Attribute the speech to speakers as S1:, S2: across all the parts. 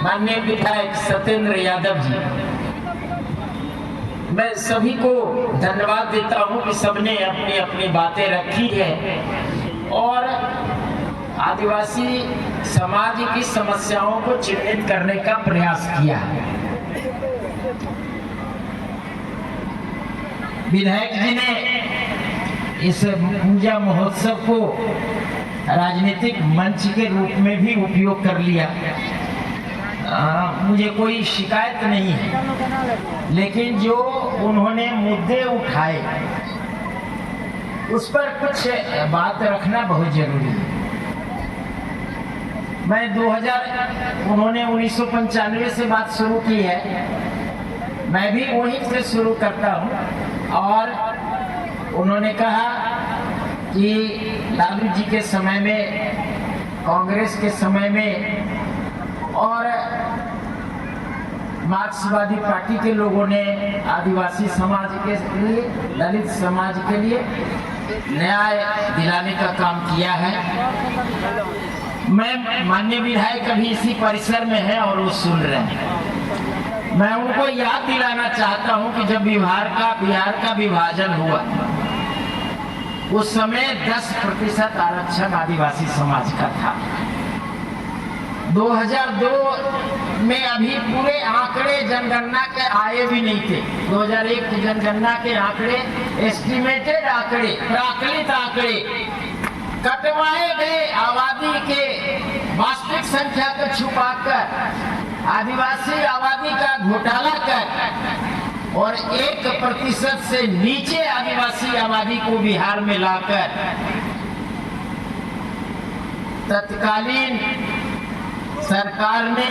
S1: माननीय विधायक सत्येंद्र यादव जी, मैं सभी को धन्यवाद देता हूं कि सबने अपनी अपनी बातें रखी है और आदिवासी समाज की समस्याओं को चिन्हित करने का प्रयास किया है। विधायक जी ने इस पूजा महोत्सव को राजनीतिक मंच के रूप में भी उपयोग कर लिया। मुझे कोई शिकायत नहीं है, लेकिन जो उन्होंने मुद्दे उठाए उस पर कुछ बात रखना बहुत जरूरी है। मैं उन्होंने 1995 से बात शुरू की है, मैं भी वहीं से शुरू करता हूं। और उन्होंने कहा कि लालू जी के समय में, कांग्रेस के समय में और मार्क्सवादी पार्टी के लोगों ने आदिवासी समाज के लिए, दलित समाज के लिए न्याय दिलाने का काम किया है। मैं माननीय विधायक अभी इसी परिसर में है और वो सुन रहे हैं। मैं उनको याद दिलाना चाहता हूं कि जब बिहार का विभाजन हुआ उस समय 10% आरक्षण आदिवासी समाज का था। 2002 में अभी पूरे आंकड़े जनगणना के आए भी नहीं थे। 2001 की जनगणना के आंकड़े, एस्टिमेटेड आंकड़े, प्राकलित आंकड़े, कटवाए गए आबादी के वास्तविक संख्या को छुपाकर आदिवासी आबादी का घोटाला कर और 1% से नीचे आदिवासी आबादी को बिहार में लाकर तत्कालीन सरकार ने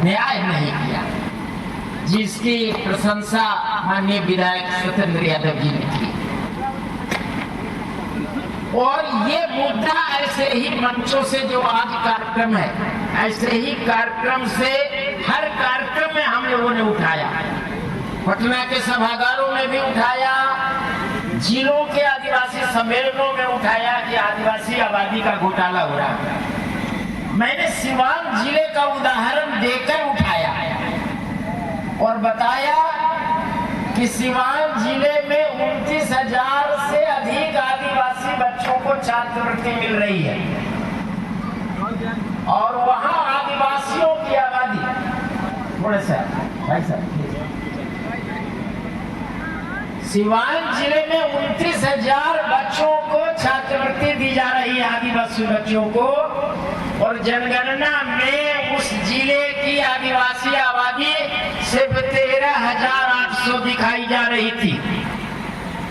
S1: न्याय नहीं किया, जिसकी प्रशंसा माननीय विधायक सत्येंद्र यादव जी ने की। और ये मुद्दा ऐसे ही मंचों से, जो आज कार्यक्रम है, ऐसे ही कार्यक्रम से हर कार्यक्रम में हम लोगों ने उठाया। पटना के सभागारों में भी उठाया, जिलों के आदिवासी सम्मेलनों में उठाया कि आदिवासी आबादी का घोटाला हो रहा है। मैंने सिवान जिले का उदाहरण देकर उठाया और बताया कि सिवान जिले में 29,000 से अधिक आदिवासी बच्चों को छात्रवृत्ति मिल रही है और वहां आदिवासियों की आबादी, थोड़े सा भाई साहब, सिवान जिले में 29,000 बच्चों को छात्रवृत्ति दी जा रही है, आदिवासी बच्चों को। और जनगणना में उस जिले की आदिवासी आबादी सिर्फ 13,800 दिखाई जा रही थी।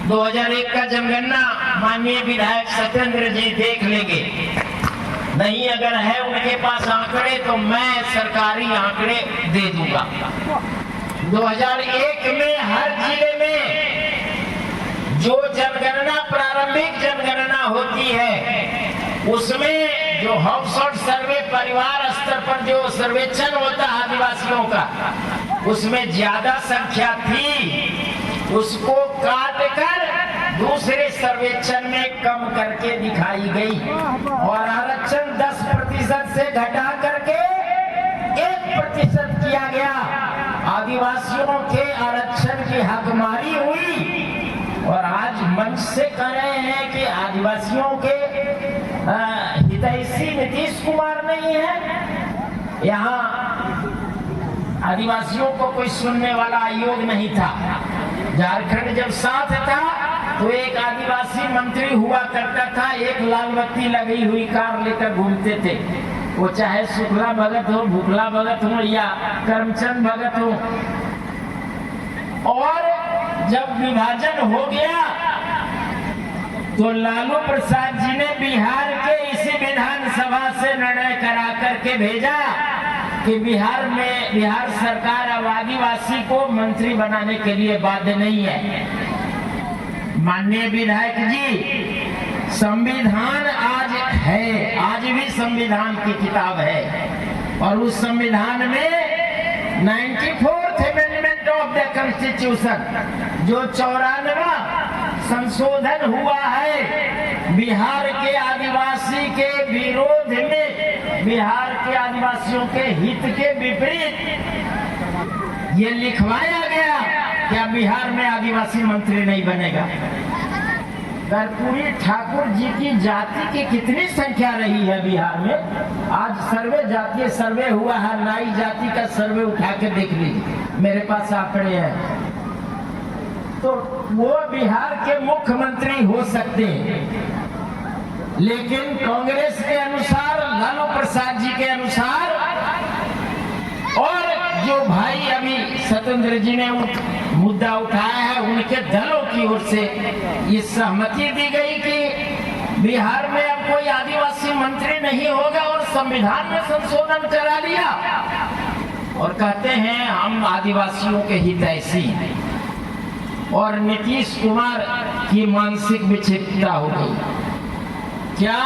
S1: 2001 का जनगणना माननीय विधायक सत्येंद्र जी देख लेंगे, नहीं अगर है उनके पास आंकड़े तो मैं सरकारी आंकड़े दे दूंगा। 2001 में हर जिले में जो जनगणना, प्रारंभिक जनगणना होती है, उसमें जो हाउस होल्ड सर्वे, परिवार स्तर पर जो सर्वेक्षण होता है आदिवासियों का, उसमें ज्यादा संख्या थी, उसको काट कर दूसरे सर्वेक्षण में कम करके दिखाई गई और आरक्षण 10% से घटा करके 1% किया गया। आदिवासियों के आरक्षण की हकमारी हुई और आज मंच से कह रहे हैं कि आदिवासियों के हितैषी नीतीश कुमार नहीं है। यहाँ आदिवासियों को कोई सुनने वाला आयोग नहीं था। झारखंड जब साथ था तो एक आदिवासी मंत्री हुआ करता था, एक लाल बत्ती लगी हुई कार लेकर घूमते थे, वो चाहे शुक्ला भगत हो, भुकला भगत हो या करमचंद भगत हो। और जब विभाजन हो गया तो लालू प्रसाद जी ने बिहार के इसी विधानसभा से निर्णय करा करके भेजा कि बिहार सरकार अब आदिवासी को मंत्री बनाने के लिए बाध्य नहीं है। माननीय विधायक जी, संविधान आज है, आज भी संविधान की किताब है और उस संविधान में 94th amendment of the constitution, जो 94वां संशोधन हुआ है, बिहार के आदिवासी के विरोध विरोध में बिहार के आदिवासियों के हित के विपरीत ये लिखवाया गया, क्या बिहार में आदिवासी मंत्री नहीं बनेगा? कर्पूरी ठाकुर जी की जाति की कितनी संख्या रही है बिहार में? आज सर्वे जातीय सर्वे हुआ है, नाई जाति का सर्वे उठा के देख लीजिए, मेरे पास आंकड़े हैं। तो वो बिहार के मुख्यमंत्री हो सकते हैं, लेकिन कांग्रेस के अनुसार, लालू प्रसाद जी के अनुसार, और जो भाई अभी सत्येंद्र जी ने मुद्दा उठाया है, उनके दलों की ओर से ये सहमति दी गई कि बिहार में अब कोई आदिवासी मंत्री नहीं होगा, और संविधान में संशोधन करा लिया और कहते हैं हम आदिवासियों के हितैषी हैं। और नीतीश कुमार की मानसिक विक्षिप्तता हो गई। क्या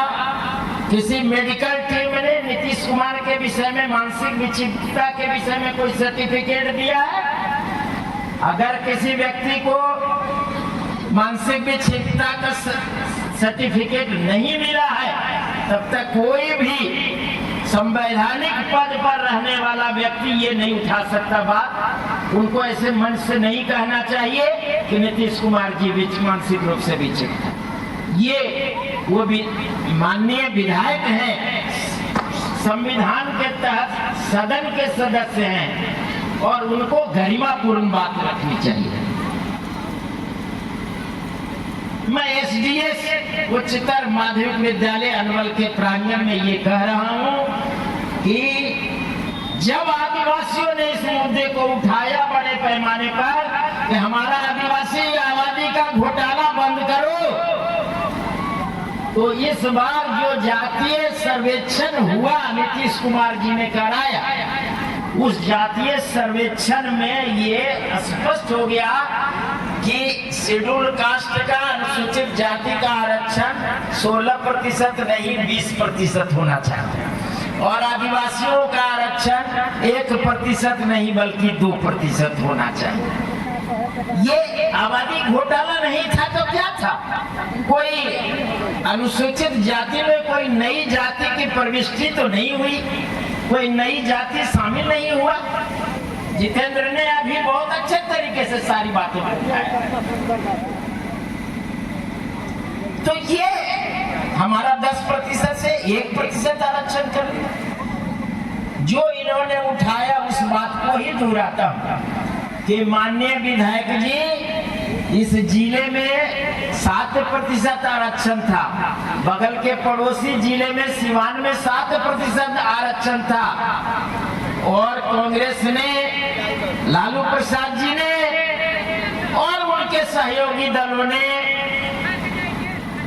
S1: किसी मेडिकल टीम ने नीतीश कुमार के विषय में, मानसिक विक्षिप्तता के विषय में कोई सर्टिफिकेट दिया है? अगर किसी व्यक्ति को मानसिक विक्षिप्तता का सर्टिफिकेट नहीं मिला है, तब तक कोई भी संवैधानिक पद पर रहने वाला व्यक्ति ये नहीं उठा सकता बात। उनको ऐसे मन से नहीं कहना चाहिए कि नीतीश कुमार जी मानसिक रूप से विक्षिप्त है। ये वो भी माननीय विधायक हैं, संविधान के तहत सदन के सदस्य हैं, और उनको गरिमापूर्ण बात रखनी चाहिए। मैं एसडीएस उच्चतर माध्यमिक विद्यालय अनवल के प्रांगण में ये कह रहा हूं कि जब आदिवासियों ने इस मुद्दे को उठाया बड़े पैमाने पर कि हमारा आदिवासी आबादी का घोटाला बंद करो, तो इस बार जो जातीय सर्वेक्षण हुआ नीतीश कुमार जी ने कराया, उस जातीय सर्वेक्षण में ये स्पष्ट हो गया कि शेड्यूल कास्ट का, अनुसूचित जाति का आरक्षण 16% नहीं 20% होना चाहिए, और आदिवासियों का आरक्षण 1% नहीं बल्कि 2% होना चाहिए। ये आबादी घोटाला नहीं था तो क्या था? कोई अनुसूचित जाति में कोई नई जाति की प्रविष्टि तो नहीं हुई, कोई नई जाति शामिल नहीं हुआ। जितेंद्र ने अभी बहुत अच्छे तरीके से सारी बातें बताई। तो ये हमारा 10% से 1% आरक्षण कर लिया। जो इन्होंने उठाया उस बात को ही दोहराता हूं कि माननीय विधायक जी, इस जिले में 7% आरक्षण था, बगल के पड़ोसी जिले में सिवान में 7% आरक्षण था, और कांग्रेस ने, लालू प्रसाद जी ने और उनके सहयोगी दलों ने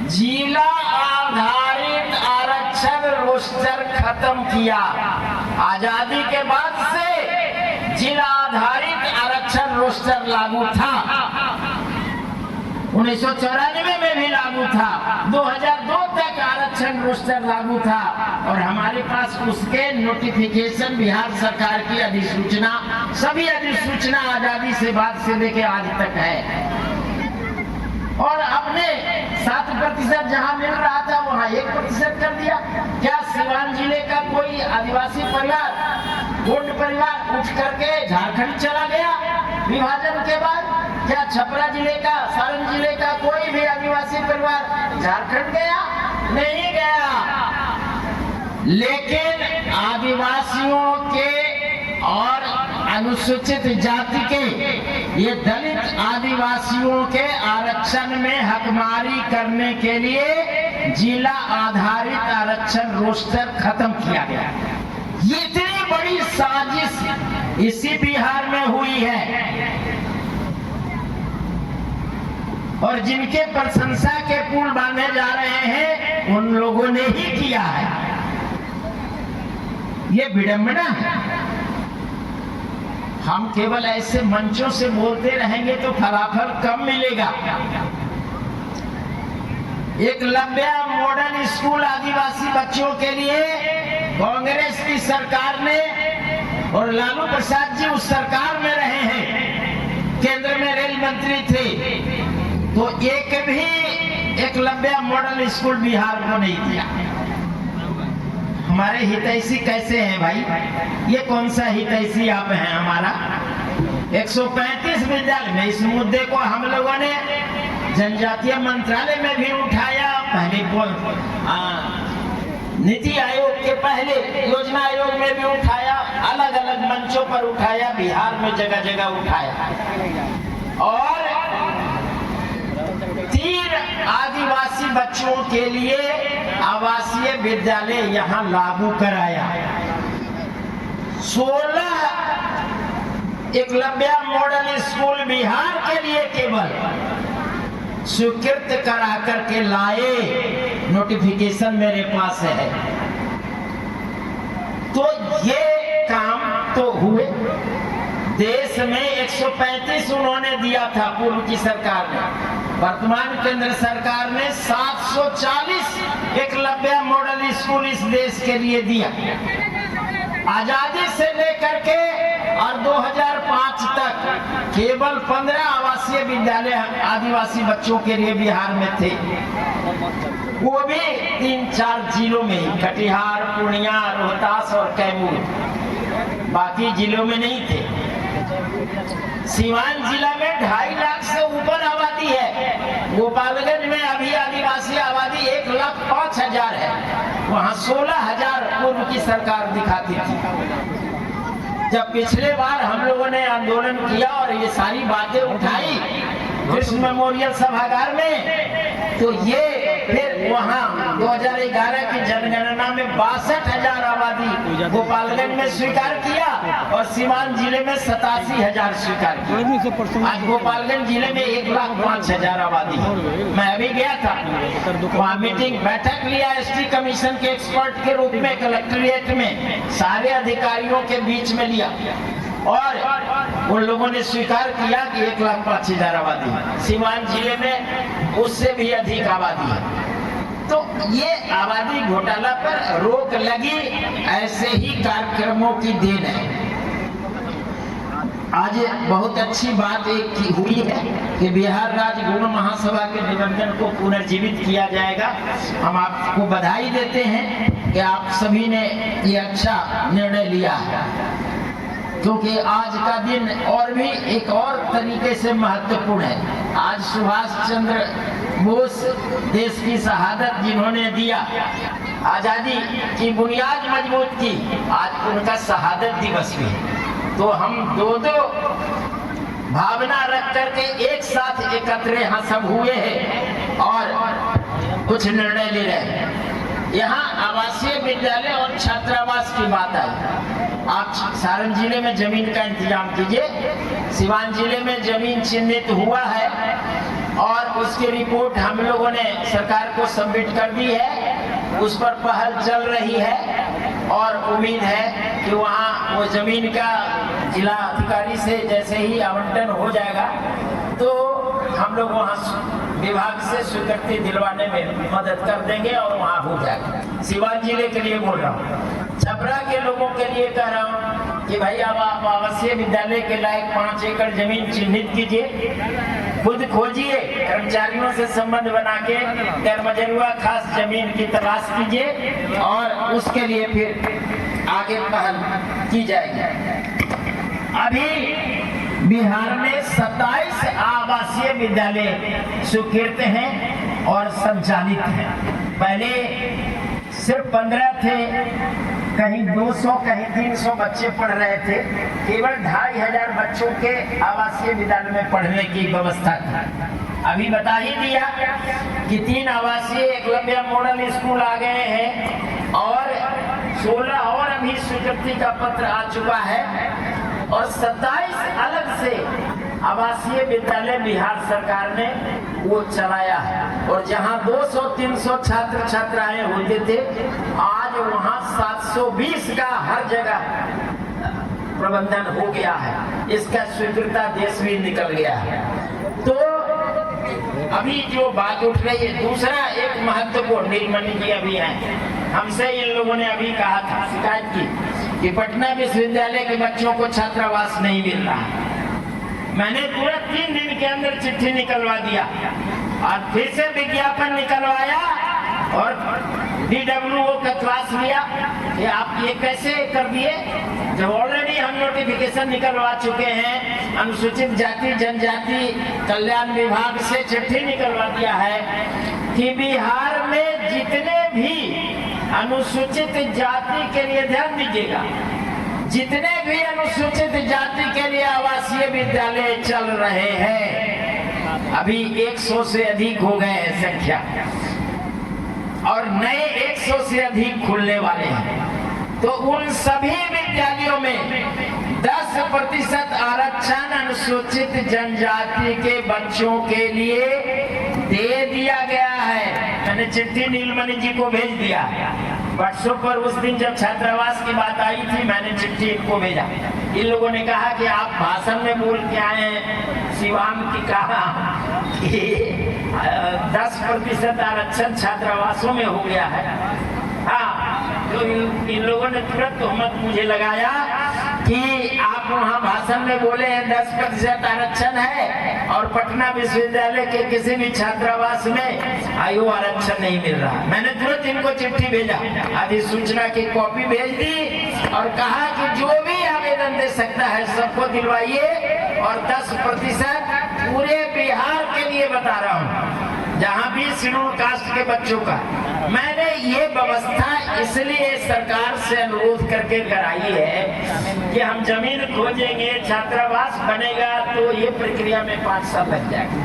S1: जिला आधारित आरक्षण रोस्टर खत्म किया। आजादी के बाद से जिला आधारित आरक्षण रोस्टर लागू था, 1994 में भी लागू था, 2002 तक आरक्षण रोस्टर लागू था, और हमारे पास उसके नोटिफिकेशन बिहार सरकार की अधिसूचना, सभी अधिसूचना आजादी से बाद से लेके आज तक है। और आपने 7% जहां मिल रहा था वहां 1% कर दिया। क्या सिवान जिले का कोई आदिवासी परिवार, गोंड परिवार उठ करके झारखंड चला गया विभाजन के बाद? क्या छपरा जिले का, सारण जिले का कोई भी आदिवासी परिवार झारखंड गया? नहीं गया। लेकिन आदिवासियों के और अनुसूचित जाति के, ये दलित आदिवासियों के आरक्षण में हकमारी करने के लिए जिला आधारित आरक्षण रोस्टर खत्म किया गया। ये इतनी बड़ी साजिश इसी बिहार में हुई है, और जिनके प्रशंसा के पुल बांधे जा रहे हैं उन लोगों ने ही किया है। ये विडंबना है। हम केवल ऐसे मंचों से बोलते रहेंगे तो फलाफल कम मिलेगा। एकलव्य मॉडर्न स्कूल आदिवासी बच्चों के लिए कांग्रेस की सरकार ने, और लालू प्रसाद जी उस सरकार में रहे हैं, केंद्र में रेल मंत्री थे, तो एक भी एकलव्य मॉडल स्कूल बिहार को नहीं दिया। हमारे हितैषी कैसे हैं भाई? ये कौन सा हितैषी आप हैं हमारा? 135 विद्यालय में इस मुद्दे को हम लोगों ने जनजातीय मंत्रालय में भी उठाया, पहले नीति आयोग के पहले योजना आयोग में भी उठाया, अलग अलग मंचों पर उठाया, बिहार में जगह जगह उठाया और 3 आदिवासी बच्चों के लिए आवासीय विद्यालय यहाँ लागू कराया। 16 एकलव्य मॉडल स्कूल बिहार के लिए केवल स्वीकृत करा करके लाए, नोटिफिकेशन मेरे पास है। तो ये काम तो हुए। देश में 135 उन्होंने दिया था पूर्व की सरकार ने, वर्तमान केंद्र सरकार ने 740 एकलव्य मॉडल स्कूल इस देश के लिए दिया। आजादी से लेकर के और 2005 तक केवल 15 आवासीय विद्यालय आदिवासी बच्चों के लिए बिहार में थे, वो भी 3-4 जिलों में ही, कटिहार, पूर्णिया, रोहतास और कैमूर, बाकी जिलों में नहीं थे। सिवान जिला में 2.5 लाख से ऊपर आबादी है। गोपालगंज में अभी आदिवासी आबादी 1,05,000 है, वहाँ 16,000 पूर्व की सरकार दिखाती थी। जब पिछले बार हम लोगों ने आंदोलन किया और ये सारी बातें उठाई कृष्ण मेमोरियल सभागार में, तो ये फिर वहाँ 2011 की जनगणना में 62,000 आबादी गोपालगंज में स्वीकार किया और सीवान जिले में 87,000 स्वीकार किया। आज गोपालगंज जिले में 1,05,000 आबादी है। मैं अभी गया था, वहाँ मीटिंग बैठक लिया एसटी कमीशन के एक्सपर्ट के रूप में कलेक्ट्रेट में, सारे अधिकारियों के बीच में लिया और उन लोगों ने स्वीकार किया कि 1,05,000 आबादी है। सीवान जिले में उससे भी अधिक आबादी है। तो ये आबादी घोटाला पर रोक लगी, ऐसे ही कार्यक्रमों की देन है। आज बहुत अच्छी बात एक की हुई है कि बिहार राज्य गुण महासभा के निबंधन को पुनर्जीवित किया जाएगा। हम आपको बधाई देते हैं कि आप सभी ने ये अच्छा निर्णय लिया है, क्योंकि आज का दिन और भी एक और तरीके से महत्वपूर्ण है। आज सुभाष चंद्र बोस देश की शहादत जिन्होंने दिया, आजादी की बुनियाद मजबूत की, आज उनका शहादत दिवस भी है। तो हम दो भावना रख करके एक साथ एकत्र यहाँ सब हुए हैं और कुछ निर्णय ले रहे हैं। यहाँ आवासीय विद्यालय और छात्रावास की बात आई। आप सारण जिले में जमीन का इंतजाम कीजिए। सिवान जिले में जमीन चिन्हित हुआ है और उसकी रिपोर्ट हम लोगों ने सरकार को सबमिट कर दी है, उस पर पहल चल रही है और उम्मीद है कि वहाँ वो जमीन का जिला अधिकारी से जैसे ही आवंटन हो जाएगा तो हम लोग वहाँ विभाग से स्वीकृति दिलवाने में मदद कर देंगे और वहाँ हो जाएगा। सिवान जिले के लिए बोल रहा हूँ। छपरा के लोगों के लिए कह रहा हूँ कि भाई अब आप आवासीय विद्यालय के लायक 5 एकड़ जमीन चिन्हित कीजिए, खुद खोजिए, कर्मचारियों से संबंध बना के गैर मजरूआ खास जमीन की तलाश कीजिए और उसके लिए फिर आगे पहल की जाएगी। अभी बिहार में 27 आवासीय विद्यालय स्वीकृत हैं और संचालित हैं। पहले सिर्फ 15 थे, कहीं 200 कहीं 300 बच्चे पढ़ रहे थे। केवल 2,500 बच्चों के आवासीय विद्यालय में पढ़ने की व्यवस्था थी। अभी बता ही दिया कि 3 आवासीय एकलव्य मॉडल स्कूल आ गए हैं और 16 और अभी स्वीकृति का पत्र आ चुका है और 27 अलग से आवासीय विद्यालय बिहार सरकार ने वो चलाया है। और जहां 200-300 छात्र छात्राएं होते थे, आज वहां 720 का हर जगह प्रबंधन हो गया है। इसका स्वीकृता देश भी निकल गया है। तो अभी जो बात उठ रही है, दूसरा एक महत्वपूर्ण, नीलमणि जी अभी हैं, हमसे इन लोगों ने अभी कहा था, शिकायत की कि पटना विश्वविद्यालय के बच्चों को छात्रावास नहीं मिल रहा है। मैंने तुरंत 3 दिन के अंदर चिट्ठी निकलवा दिया और फिर से विज्ञापन निकलवाया और DWO का क्लास लिया कि आप ये कैसे कर दिए, जब ऑलरेडी हम नोटिफिकेशन निकलवा चुके हैं, अनुसूचित जाति जनजाति कल्याण विभाग से चिट्ठी निकलवा दिया है कि बिहार में जितने भी अनुसूचित जाति के लिए, ध्यान दीजिएगा, जितने भी अनुसूचित जाति के लिए आवासीय विद्यालय चल रहे हैं, अभी 100 से अधिक हो गए हैं संख्या, और नए 100 से अधिक खुलने वाले हैं। तो उन सभी विद्यालयों में 10% आरक्षण अनुसूचित जनजाति के बच्चों के लिए दे दिया गया है। मैंने चिट्ठी नीलमणि जी को भेज दिया व्हाट्सएप पर। उस दिन जब छात्रावास की बात आई थी, मैंने चिट्ठी इनको भेजा। इन लोगों ने कहा कि आप भाषण में बोल के आए हैं, शिवाम की कहा कि 10% आरक्षण छात्रावासों में हो गया है। हाँ, तो इन लोगों ने तुरंत तोहमत मुझे लगाया कि आप वहाँ भाषण में बोले हैं 10% आरक्षण है, और पटना विश्वविद्यालय के किसी भी छात्रावास में आयु आरक्षण नहीं मिल रहा। मैंने तुरंत इनको चिट्ठी भेजा, अधिसूचना की कॉपी भेज दी और कहा कि जो भी आवेदन दे सकता है सबको दिलवाइए, और 10% पूरे बिहार के लिए बता रहा हूँ, जहाँ भी शेड्यूल कास्ट के बच्चों का। मैंने ये व्यवस्था इसलिए सरकार से अनुरोध करके कराई है कि हम जमीन खोजेंगे, छात्रावास बनेगा, तो ये प्रक्रिया में 5 साल लग जाएगा।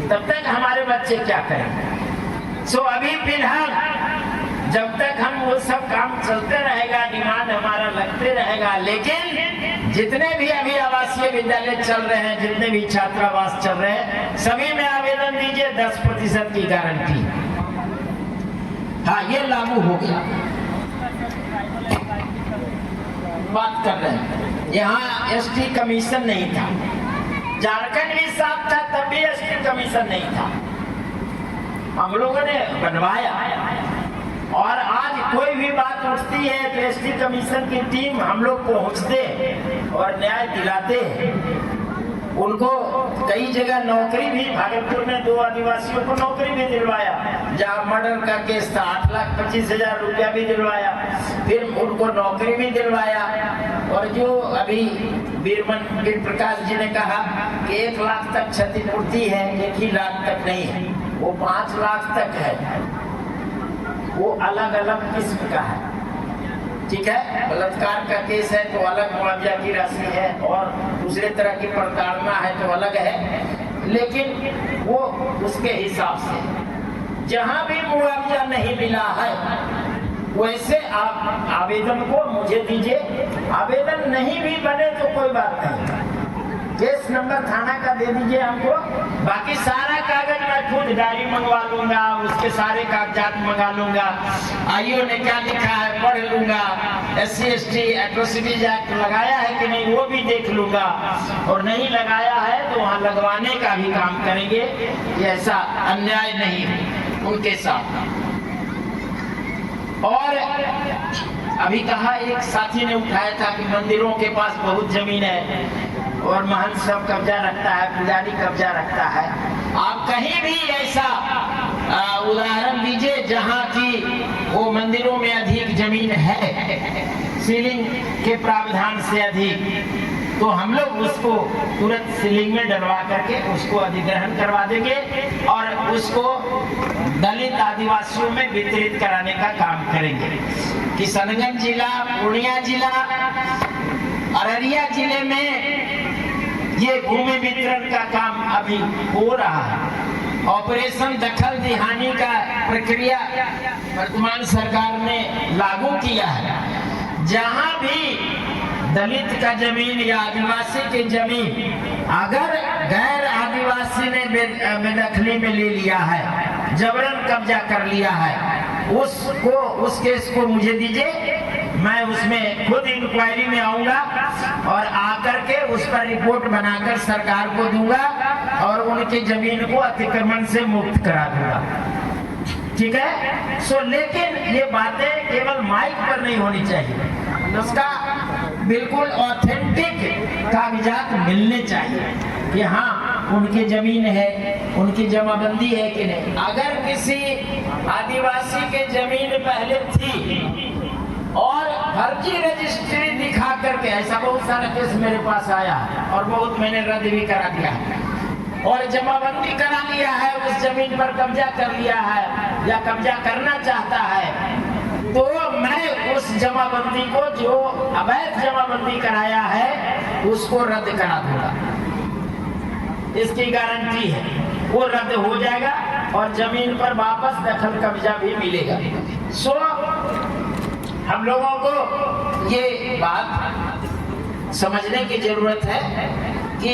S1: तब तक हमारे बच्चे क्या करेंगे? सो अभी फिलहाल जब तक हम वो सब काम चलते रहेगा, डिमांड हमारा लगते रहेगा, लेकिन जितने भी अभी आवासीय विद्यालय चल रहे हैं, जितने भी छात्रावास चल रहे हैं, सभी में आवेदन दीजिए, 10% की गारंटी। हाँ, ये लागू हो गया। बात कर रहे हैं, यहाँ ST कमीशन नहीं था, झारखंड भी साफ था, तब भी ST कमीशन नहीं था, हम लोगों ने बनवाया। और आज कोई भी बात उठती है तो ST कमीशन की टीम हम लोग पहुंचते और न्याय दिलाते। उनको कई जगह नौकरी भी, भागलपुर में 2 आदिवासियों को नौकरी भी दिलवाया, जहाँ मर्डर का केस था, 8,25,000 रुपया भी दिलवाया, फिर उनको नौकरी भी दिलवाया। और जो अभी वीर प्रकाश जी ने कहा कि 1 लाख तक क्षतिपूर्ति है, 1 ही लाख तक नहीं है, वो 5 लाख तक है, वो अलग अलग किस्म का है। ठीक है, बलात्कार का केस है तो अलग मुआवजा की राशि है, और दूसरे तरह की प्रताड़ना है तो अलग है, लेकिन वो उसके हिसाब से। जहां भी मुआवजा नहीं मिला है वैसे आप आवेदन को मुझे दीजिए, आवेदन नहीं भी बने तो कोई बात नहीं, केस नंबर थाना का दे दीजिए हमको, बाकी सारा कागज मैं खुद डायरी मंगवा लूंगा, उसके सारे कागजात मंगा लूंगा, आईओ ने क्या लिखा है पढ़ लूंगा, SC ST एट्रोसिटीज एक्ट लगाया है कि नहीं वो भी देख लूंगा, और नहीं लगाया है तो वहाँ लगवाने का भी काम करेंगे। ऐसा अन्याय नहीं है उनके साथ। और अभी कहा, एक साथी ने उठाया था कि मंदिरों के पास बहुत जमीन है और महंत सब कब्जा रखता है, पुजारी कब्जा रखता है। आप कहीं भी ऐसा उदाहरण दीजिए जहां की वो मंदिरों में अधिक जमीन है, सीलिंग के प्रावधान से अधिक, तो हम लोग उसको तुरंत सीलिंग में डलवा करके उसको अधिग्रहण करवा देंगे और उसको दलित आदिवासियों में वितरित कराने का काम करेंगे। किशनगंज जिला, पूर्णिया जिला, अररिया जिले में ये भूमि वितरण का काम अभी हो रहा है। ऑपरेशन दखल दिहानी का प्रक्रिया वर्तमान सरकार ने लागू किया है। जहां भी दलित का जमीन या आदिवासी की जमीन अगर गैर आदिवासी ने बेदखली में ले लिया है, जबरन कब्जा कर लिया है, उस केस को मुझे दीजिए, मैं उसमें खुद इंक्वायरी में आऊंगा और आकर के उस पर रिपोर्ट बनाकर सरकार को दूंगा और उनकी जमीन को अतिक्रमण से मुक्त करा दूंगा। ठीक है? लेकिन ये बातें केवल माइक पर नहीं होनी चाहिए, उसका बिल्कुल ऑथेंटिक कागजात मिलने चाहिए कि हाँ उनकी जमीन है, उनकी जमाबंदी है कि नहीं। अगर किसी आदिवासी के जमीन पहले थी और फर्जी रजिस्ट्री दिखा करके, ऐसा बहुत सारा केस मेरे पास आया और बहुत मैंने रद्द भी करा दिया और जमाबंदी करा लिया है, उस जमीन पर कब्जा कर लिया है या कब्जा करना चाहता है, तो मैं उस जमाबंदी को, जो अवैध जमाबंदी कराया है, उसको रद्द करा दूंगा। इसकी गारंटी है, वो रद्द हो जाएगा और जमीन पर वापस दखल कब्जा भी मिलेगा। सो हम लोगों को ये बात समझने की जरूरत है कि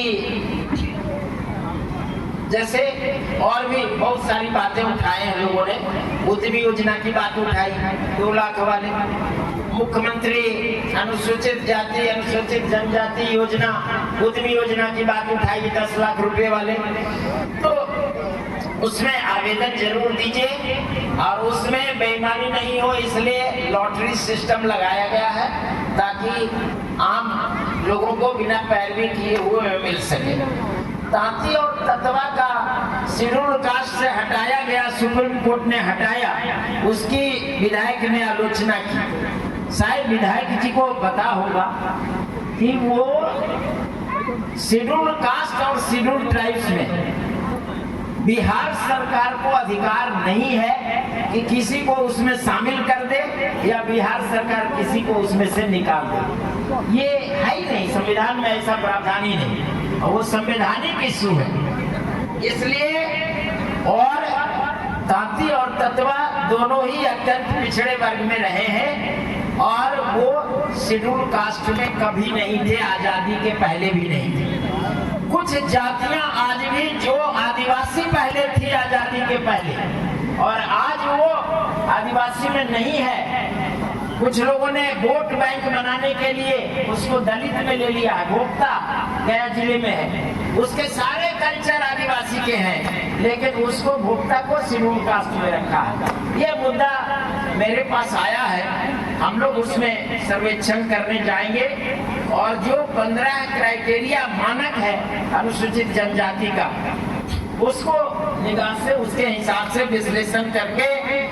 S1: जैसे और भी बहुत सारी बातें उठाए हैं लोगों ने। उद्यमी योजना की बात उठाई, 2 लाख वाले, मुख्यमंत्री अनुसूचित जाति अनुसूचित जनजाति योजना, उद्यमी योजना की बात उठाई, 10 लाख रुपए वाले। तो उसमें आवेदन जरूर दीजिए और उसमें बेईमानी नहीं हो, इसलिए लॉटरी सिस्टम लगाया गया है ताकि आम लोगों को बिना पैरवी किए हुए मिल सके। तांती और ततवा का शेड्यूल कास्ट से हटाया गया, सुप्रीम कोर्ट ने हटाया, उसकी विधायक ने आलोचना की। शायद विधायक जी को पता होगा कि वो शेड्यूल कास्ट और शेड्यूल ट्राइब्स में बिहार सरकार को अधिकार नहीं है कि किसी को उसमें शामिल कर दे या बिहार सरकार किसी को उसमें से निकाल दे। ये है ही नहीं, संविधान में ऐसा प्रावधान ही नहीं, और वो संवैधानिक इश्यू है। इसलिए और तांती और ततवा दोनों ही अत्यंत पिछड़े वर्ग में रहे हैं और वो शेड्यूल कास्ट में कभी नहीं थे, आजादी के पहले भी नहीं थे। कुछ जातियां आज भी जो आदिवासी पहले थी आजादी के पहले और आज वो आदिवासी में नहीं है, कुछ लोगों ने वोट बैंक बनाने के लिए उसको दलित में ले लिया है। भोक्ता गया जिले में है, उसके सारे कल्चर आदिवासी के हैं, लेकिन उसको भोक्ता को शेड्यूल कास्ट में रखा है। ये मुद्दा मेरे पास आया है, हम लोग उसमें सर्वेक्षण करने जाएंगे और जो 15 क्राइटेरिया मानक है अनुसूचित जनजाति का, उसको निगाह से उसके हिसाब से विश्लेषण करके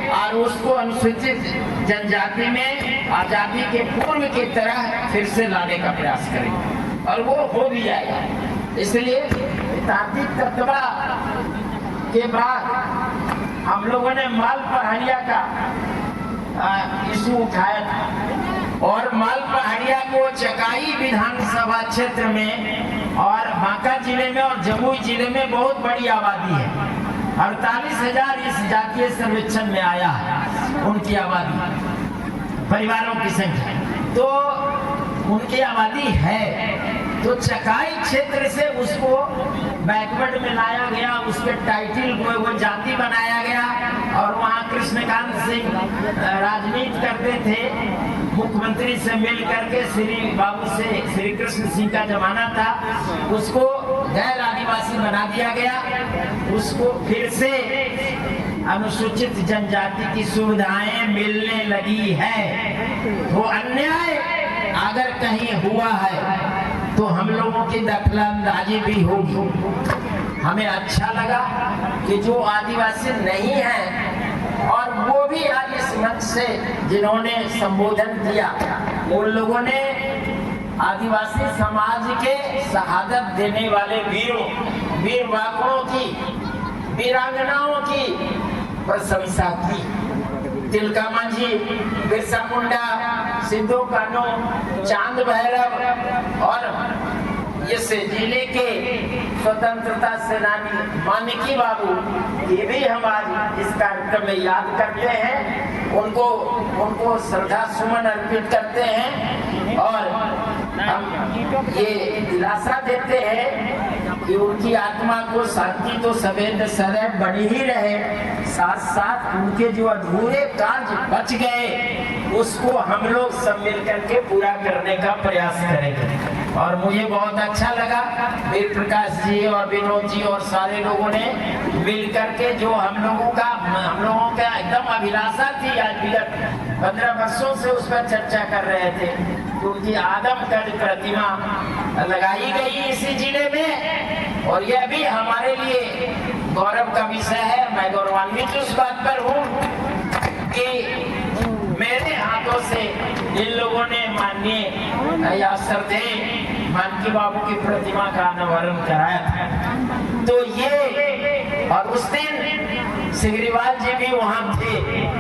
S1: और उसको अनुसूचित जनजाति में आजादी के पूर्व की तरह फिर से लाने का प्रयास करेंगे और वो हो भी जाएगा। इसलिए तांती ततवा के बाद हम लोगों ने माल पहाड़िया का इशू उठाया था और माल पहाड़िया को चकाई विधानसभा क्षेत्र में और बांका जिले में और जमुई जिले में बहुत बड़ी आबादी है। 48,000 इस जातीय सर्वेक्षण में आया है उनकी आबादी, परिवारों की संख्या, तो उनकी आबादी है। तो चकाई क्षेत्र से उसको बैकवर्ड में लाया गया, उसके टाइटल को वो जाति बनाया गया और वहाँ कृष्णकांत सिंह राजनीति करते थे, मुख्यमंत्री से मिल करके श्री बाबू से श्री कृष्ण सिंह का जमाना था, उसको गैर आदिवासी बना दिया गया, उसको फिर से अनुसूचित जनजाति की सुविधाएं मिलने लगी है। तो अन्याय अगर कहीं हुआ है तो हम लोगों की दखलंदाजी भी होगी। हमें अच्छा लगा कि जो आदिवासी नहीं है और वो भी आज इस मंच से जिन्होंने संबोधन किया, उन लोगों ने आदिवासी समाज के शहादत देने वाले वीरों, वीर बाकुओं की, वीरांगनाओं की प्रशंसा की। तिलका मांझी, बिरसा मुंडा, सिद्धू कान्हू, चांद भैरव और इस जिले के स्वतंत्रता सेनानी मानिकी बाबू, ये भी हम आज इस कार्यक्रम में याद करते हैं, उनको श्रद्धा सुमन अर्पित करते हैं और हम ये दिलासा देते हैं कि उनकी आत्मा को शांति तो सदैव सदैव बनी ही रहे, साथ साथ उनके जो अधूरे कार्य बच गए उसको हम लोग सब मिल करके पूरा करने का प्रयास करेंगे। और मुझे बहुत अच्छा लगा वीर प्रकाश जी और विनोद जी और सारे लोगों ने मिल करके जो हम लोगों का एकदम अभिलाषा थी, आज विगत 15 वर्षों से उस पर चर्चा कर रहे थे, तो उनकी आदमकद प्रतिमा लगाई गई इसी जिले में और यह भी हमारे लिए गौरव का विषय है। मैं गौरवान्वित उस बात पर हूँ कि मेरे हाथों से इन लोगों ने माननीय या श्रद्धेय मानकी बाबू की प्रतिमा का अनावरण कराया था। तो ये और उस दिन सिगरीवाल जी भी वहां थे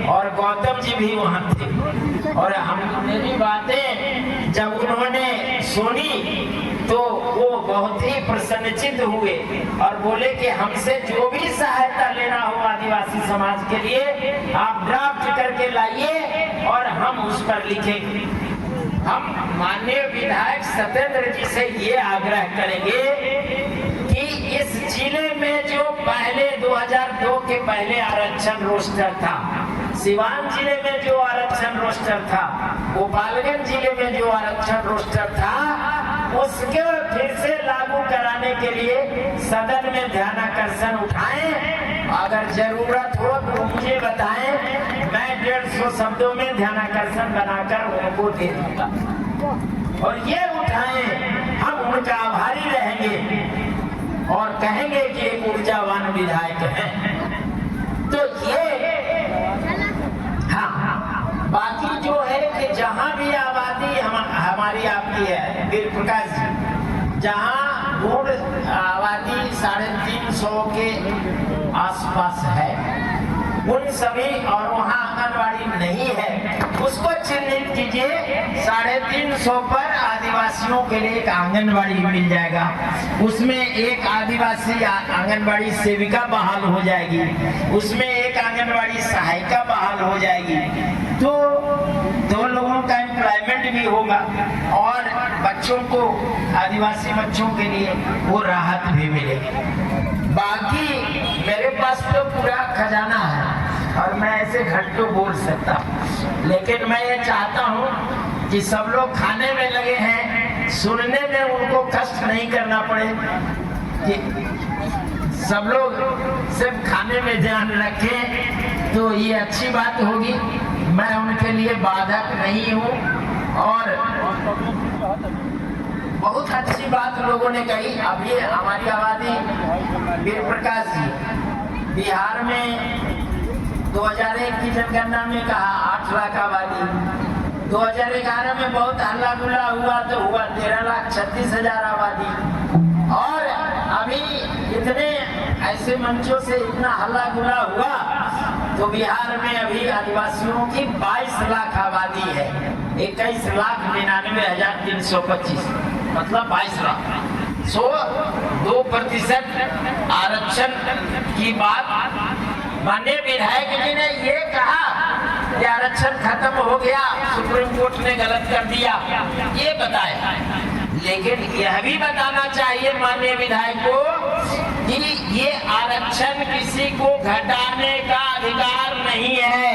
S1: और गौतम जी भी वहां थे और हम मेरी बातें जब उन्होंने सुनी तो वो बहुत ही प्रसन्नचित्त हुए और बोले कि हमसे जो भी सहायता लेना हो आदिवासी समाज के लिए आप ड्राफ्ट करके लाइए और हम उस पर लिखेंगे। हम माननीय विधायक सत्येंद्र जी से ये आग्रह करेंगे कि इस जिले में जो पहले 2002 के पहले आरक्षण रोस्टर था, सिवान जिले में जो आरक्षण रोस्टर था, गोपालगंज जिले में जो आरक्षण रोस्टर था, उसके फिर से लागू कराने के लिए सदन में ध्यानाकर्षण उठाएं। अगर जरूरत हो तो मुझे बताएं, मैं 150 शब्दों में ध्यानाकर्षण बनाकर उनको दे दूंगा और ये उठाएं। हम उनका आभारी रहेंगे और कहेंगे कि एक ऊर्जावान विधायक हैं। तो ये हाँ, बाकी जो है कि जहां भी आबादी हमारी आपकी है वीर प्रकाश जी, जहां गुड़ आबादी 350 के आसपास है उन सभी और वहां आंगनबाड़ी नहीं है उसको चिन्हित कीजिए। 350 पर आदिवासियों के लिए एक आंगनबाड़ी मिल जाएगा, उसमें एक आदिवासी आंगनबाड़ी सेविका बहाल हो जाएगी, उसमें एक आंगनबाड़ी सहायिका बहाल हो जाएगी। तो 2 लोगों का एम्प्लॉयमेंट भी होगा और बच्चों को आदिवासी बच्चों के लिए वो राहत भी मिलेगी। बाकी मेरे पास तो पूरा खजाना है और मैं ऐसे घंटों बोल सकता हूँ, लेकिन मैं ये चाहता हूँ कि सब लोग खाने में लगे हैं, सुनने में उनको कष्ट नहीं करना पड़े, कि सब लोग सिर्फ खाने में ध्यान रखें तो ये अच्छी बात होगी। मैं उनके लिए बाधक नहीं हूँ और बहुत अच्छी बात लोगों ने कही। अब ये हमारी आबादी वीर प्रकाश जी बिहार में 2001 की जनगणना में कहा 8 लाख आबादी, 2011 में बहुत हल्ला गुल्ला हुआ तो हुआ 13,36,000 आबादी और अभी इतने ऐसे मंचों से इतना हल्ला गुल्ला हुआ तो बिहार में अभी आदिवासियों की 22 लाख आबादी है, 21,99,325 मतलब 22 लाख। 2% आरक्षण की बात माननीय विधायक जी ने ये कहा कि आरक्षण खत्म हो गया, सुप्रीम कोर्ट ने गलत कर दिया, ये बताया। लेकिन यह भी बताना चाहिए माननीय विधायक को कि ये आरक्षण किसी को घटाने का अधिकार नहीं है।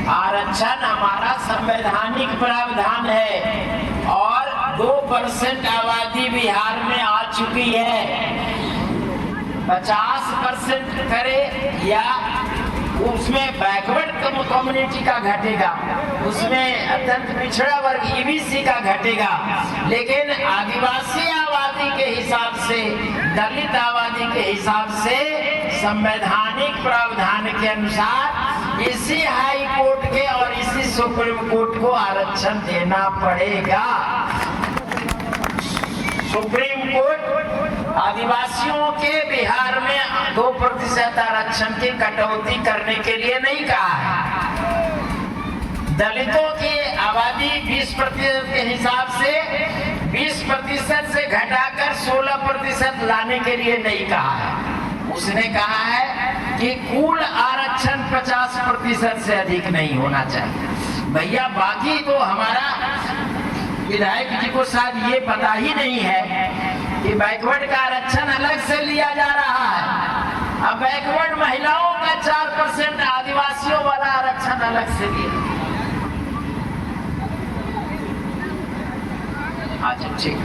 S1: आरक्षण हमारा संवैधानिक प्रावधान है और 2% आबादी बिहार में आ चुकी है। 50% करे या उसमें बैकवर्ड कम्युनिटी का घटेगा, उसमें अत्यंत पिछड़ा वर्ग ईबीसी का घटेगा, लेकिन आदिवासी आबादी के हिसाब से, दलित आबादी के हिसाब से संवैधानिक प्रावधान के अनुसार इसी हाई कोर्ट के और इसी सुप्रीम कोर्ट को आरक्षण देना पड़ेगा। सुप्रीम कोर्ट आदिवासियों के बिहार में 2% आरक्षण की कटौती करने के लिए नहीं कहा है। दलितों की आबादी 20% के हिसाब से 20% से घटाकर 16% लाने के लिए नहीं कहा है। उसने कहा है कि कुल आरक्षण 50% से अधिक नहीं होना चाहिए। भैया बाकी तो हमारा विधायक जी को शायद ये पता ही नहीं है कि बैकवर्ड का आरक्षण अलग से लिया जा रहा है। अब बैकवर्ड महिलाओं का 4% आदिवासियों वाला आरक्षण अलग से लिया। अच्छा ठीक।